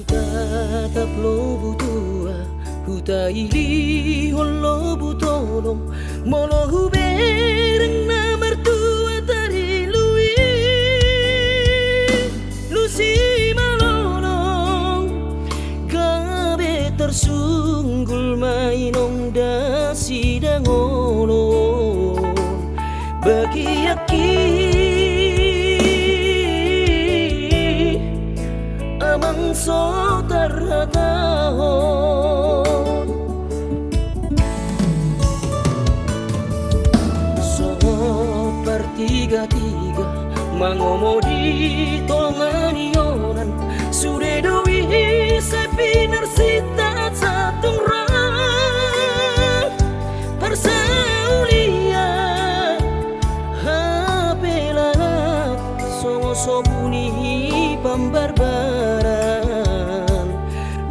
Tatap lo butua, huta ili holo butolong, molo hubereng na mertua tari lui, lusi malolong, gabe tersunggul mainong dasi dangolong, bagi aki amang so terhatahon so bertiga-tiga mangomo di tonganionan sude dowi sepinar sita satung rang persaulia hapelat so puni pambarbaran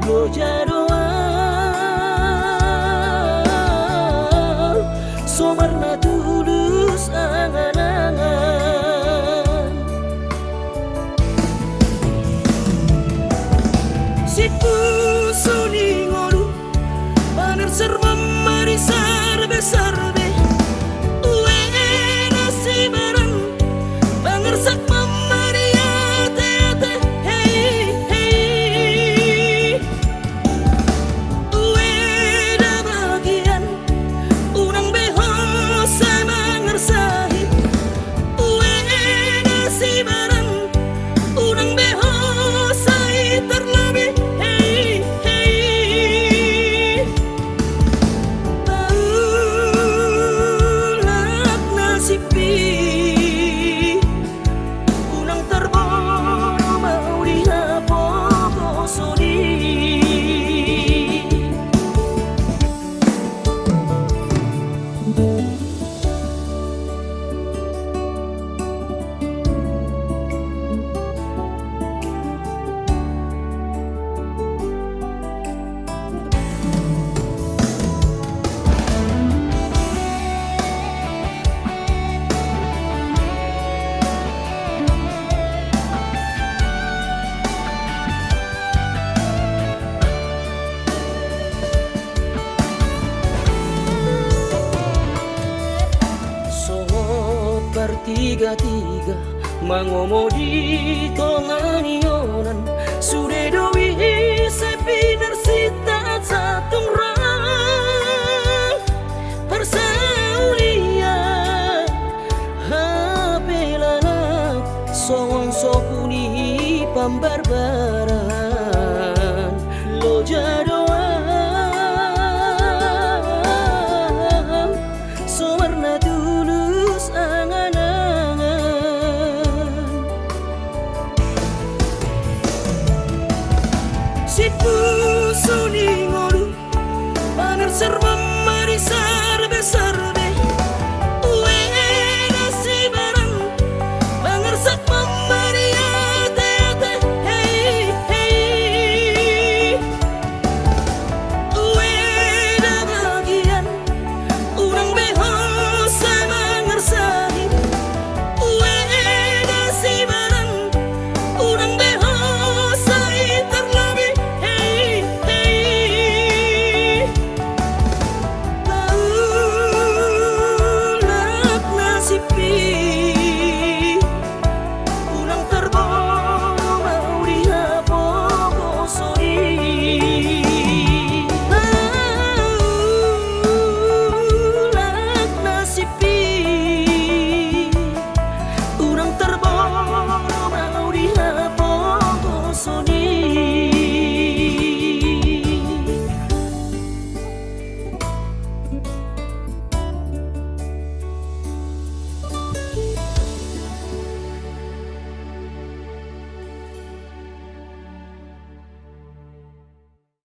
lo jadoa somarna tulus angan-angan si pusuni ngoru paner sermam marisar besarbe uena si barang bangersak bertiga-tiga mangomo di tonganionan sude dowi sepinar sita satung rang persaulia hapelana songon sopuni pambarbaran lo jado